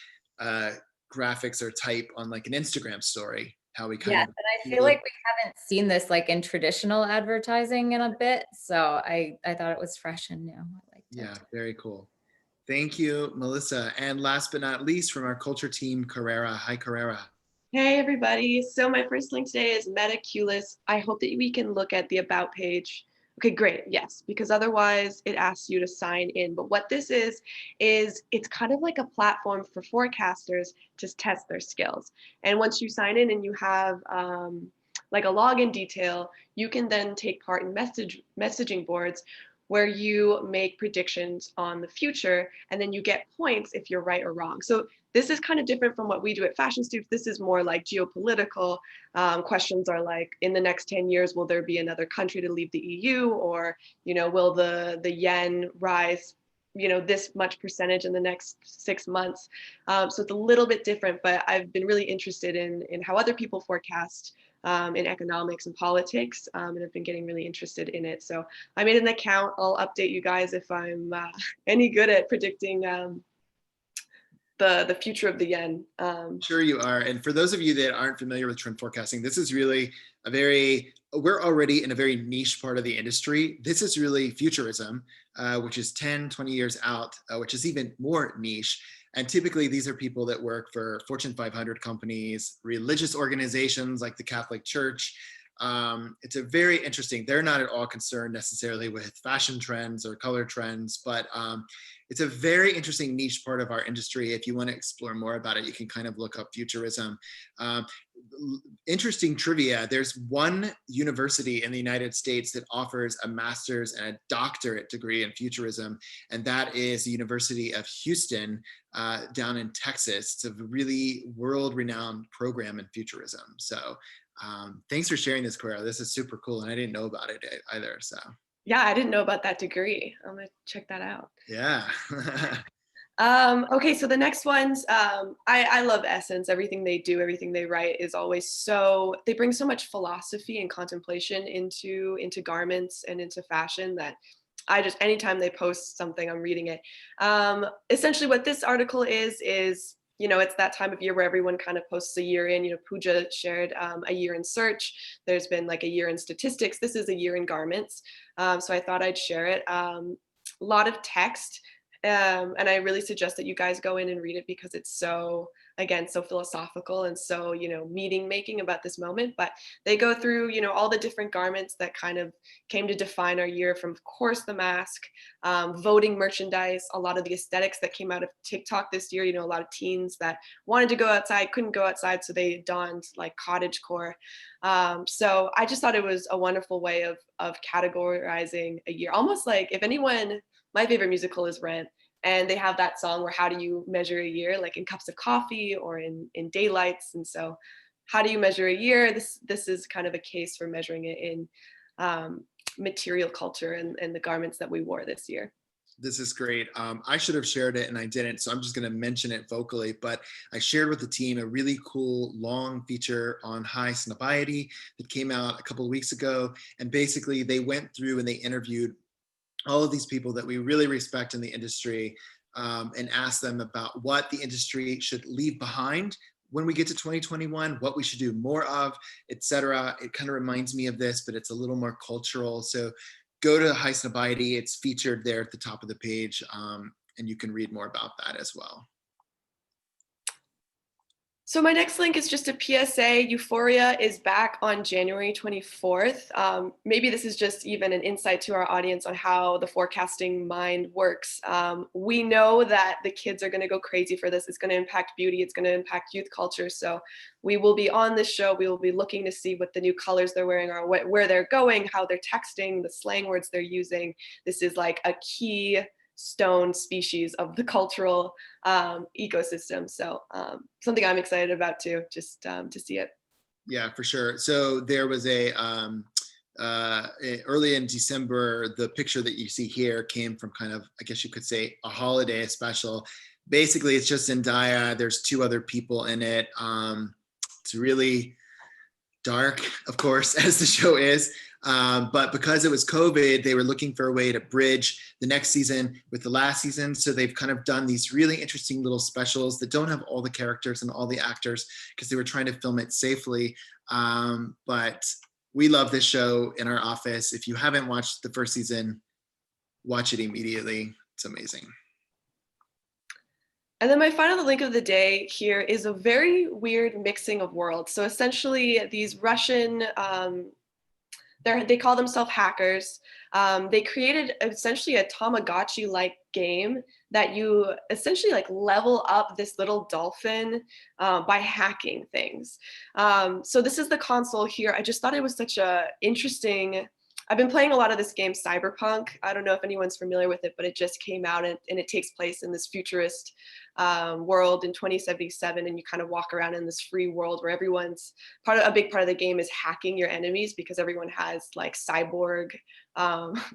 graphics or type on like an Instagram story, how we kind of. But I feel like we haven't seen this like in traditional advertising in a bit. So I thought it was fresh and new. I liked it. Yeah, very cool. Thank you, Melissa. And last but not least, from our culture team, Carrera. Hi, Carrera. Hey, everybody. So my first link today is Metaculus. I hope that we can look at the About page. Okay, great. Yes, because otherwise it asks you to sign in. But what this is it's kind of like a platform for forecasters to test their skills. And once you sign in and you have like a login detail, you can then take part in messaging boards where you make predictions on the future, and then you get points if you're right or wrong. So this is kind of different from what we do at Fashion Stoops. This is more like geopolitical. Questions are like, in the next 10 years, will there be another country to leave the EU? Or, will the yen rise, this much percentage in the next 6 months? So it's a little bit different, but I've been really interested in how other people forecast in economics and politics, and I've been getting really interested in it. So I made an account. I'll update you guys if I'm any good at predicting the future of the yen. Sure you are. And for those of you that aren't familiar with trend forecasting, this is really we're already in a very niche part of the industry. This is really futurism, which is 10, 20 years out, which is even more niche. And typically these are people that work for Fortune 500 companies, religious organizations like the Catholic Church. It's a very interesting, they're not at all concerned necessarily with fashion trends or color trends, but it's a very interesting niche part of our industry. If you want to explore more about it, you can kind of look up futurism. Interesting trivia, there's one university in the United States that offers a master's and a doctorate degree in futurism, and that is the University of Houston down in Texas. It's a really world-renowned program in futurism. So thanks for sharing this, Carrera. This is super cool, and I didn't know about it either. So yeah, I didn't know about that degree. I'm gonna check that out. Yeah. Okay, so the next ones, I love Essence. Everything they do, everything they write is always they bring so much philosophy and contemplation into garments and into fashion that anytime they post something, I'm reading it. Essentially what this article is, it's that time of year where everyone kind of posts a year in. Pooja shared a year in search. There's been like a year in statistics. This is a year in garments. So I thought I'd share it. A lot of text. And I really suggest that you guys go in and read it because it's so philosophical and so, meaning making about this moment. But they go through, all the different garments that kind of came to define our year, from, of course, the mask, voting merchandise, a lot of the aesthetics that came out of TikTok this year. A lot of teens that wanted to go outside, couldn't go outside, so they donned like cottagecore. So I just thought it was a wonderful way of categorizing a year. Almost like my favorite musical is Rent, and they have that song where how do you measure a year, like in cups of coffee or in daylights. And so how do you measure a year? This is kind of a case for measuring it in material culture and the garments that we wore this year. This is great. I should have shared it and I didn't, so I'm just going to mention it vocally, but I shared with the team a really cool long feature on high snobiety that came out a couple of weeks ago. And basically they went through and they interviewed all of these people that we really respect in the industry, and ask them about what the industry should leave behind when we get to 2021, what we should do more of, etc. It kind of reminds me of this, but it's a little more cultural. So go to Highsnobiety. It's featured there at the top of the page, and you can read more about that as well. So my next link is just a PSA. Euphoria is back on January 24th. Maybe this is just even an insight to our audience on how the forecasting mind works. We know that the kids are going to go crazy for this. It's going to impact beauty. It's going to impact youth culture. So we will be on this show. We will be looking to see what the new colors they're wearing are, where they're going, how they're texting, the slang words they're using. This is like a key stone species of the cultural ecosystem. So something I'm excited about too, just to see it. Yeah, for sure. So there was early in December, the picture that you see here came from kind of, I guess you could say, a holiday special. Basically, it's just Zendaya. There's 2 other people in it. It's really dark, of course, as the show is. But because it was COVID, they were looking for a way to bridge the next season with the last season. So they've kind of done these really interesting little specials that don't have all the characters and all the actors because they were trying to film it safely. But we love this show in our office. If you haven't watched the first season, watch it immediately. It's amazing. And then my final link of the day here is a very weird mixing of worlds. So essentially these Russian, they call themselves hackers. They created essentially a Tamagotchi-like game that you essentially like level up this little dolphin by hacking things. So this is the console here. I just thought it was such a interesting, I've been playing a lot of this game, Cyberpunk. I don't know if anyone's familiar with it, but it just came out and it takes place in this futurist world in 2077, and you kind of walk around in this free world where everyone's a big part of the game is hacking your enemies because everyone has like cyborg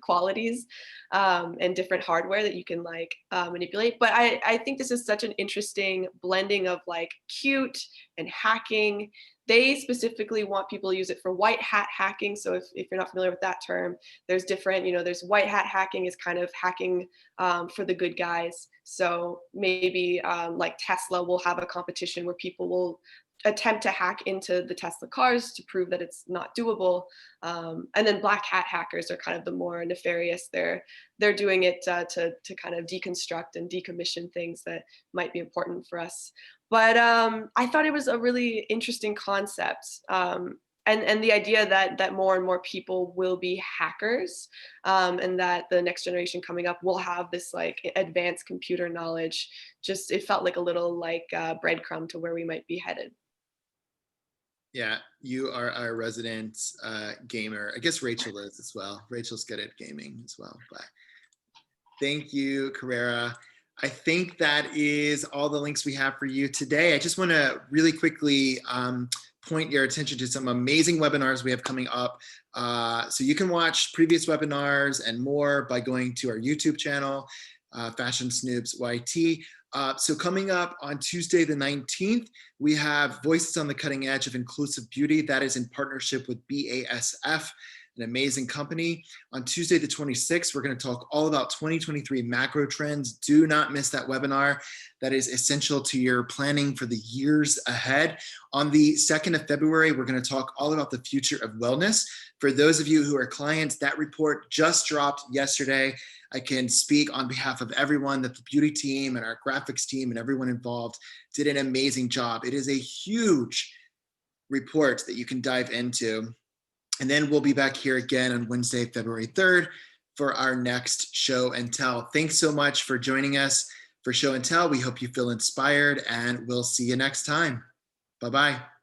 qualities and different hardware that you can like manipulate. But I think this is such an interesting blending of like cute and hacking. They specifically want people to use it for white hat hacking. So if you're not familiar with that term, there's different, there's white hat hacking is kind of hacking for the good guys. So maybe like Tesla will have a competition where people will attempt to hack into the Tesla cars to prove that it's not doable. And then black hat hackers are kind of the more nefarious. They're doing it to kind of deconstruct and decommission things that might be important for us. But I thought it was a really interesting concept. And the idea that more and more people will be hackers and that the next generation coming up will have this like advanced computer knowledge, just it felt like a little like breadcrumb to where we might be headed. Yeah, you are our resident gamer. I guess Rachel is as well. Rachel's good at gaming as well. But thank you, Carrera. I think that is all the links we have for you today. I just want to really quickly point your attention to some amazing webinars we have coming up. So you can watch previous webinars and more by going to our YouTube channel, Fashion Snoops YT. So coming up on Tuesday the 19th, we have Voices on the Cutting Edge of Inclusive Beauty. That is in partnership with BASF, an amazing company. On Tuesday the 26th, we're going to talk all about 2023 macro trends. Do not miss that webinar. That is essential to your planning for the years ahead. On the 2nd of February, we're going to talk all about the future of wellness. For those of you who are clients, that report just dropped yesterday. I can speak on behalf of everyone that the beauty team and our graphics team and everyone involved did an amazing job. It is a huge report that you can dive into. And then we'll be back here again on Wednesday, February 3rd for our next show and tell. Thanks so much for joining us for Show and Tell. We hope you feel inspired and we'll see you next time. Bye-bye.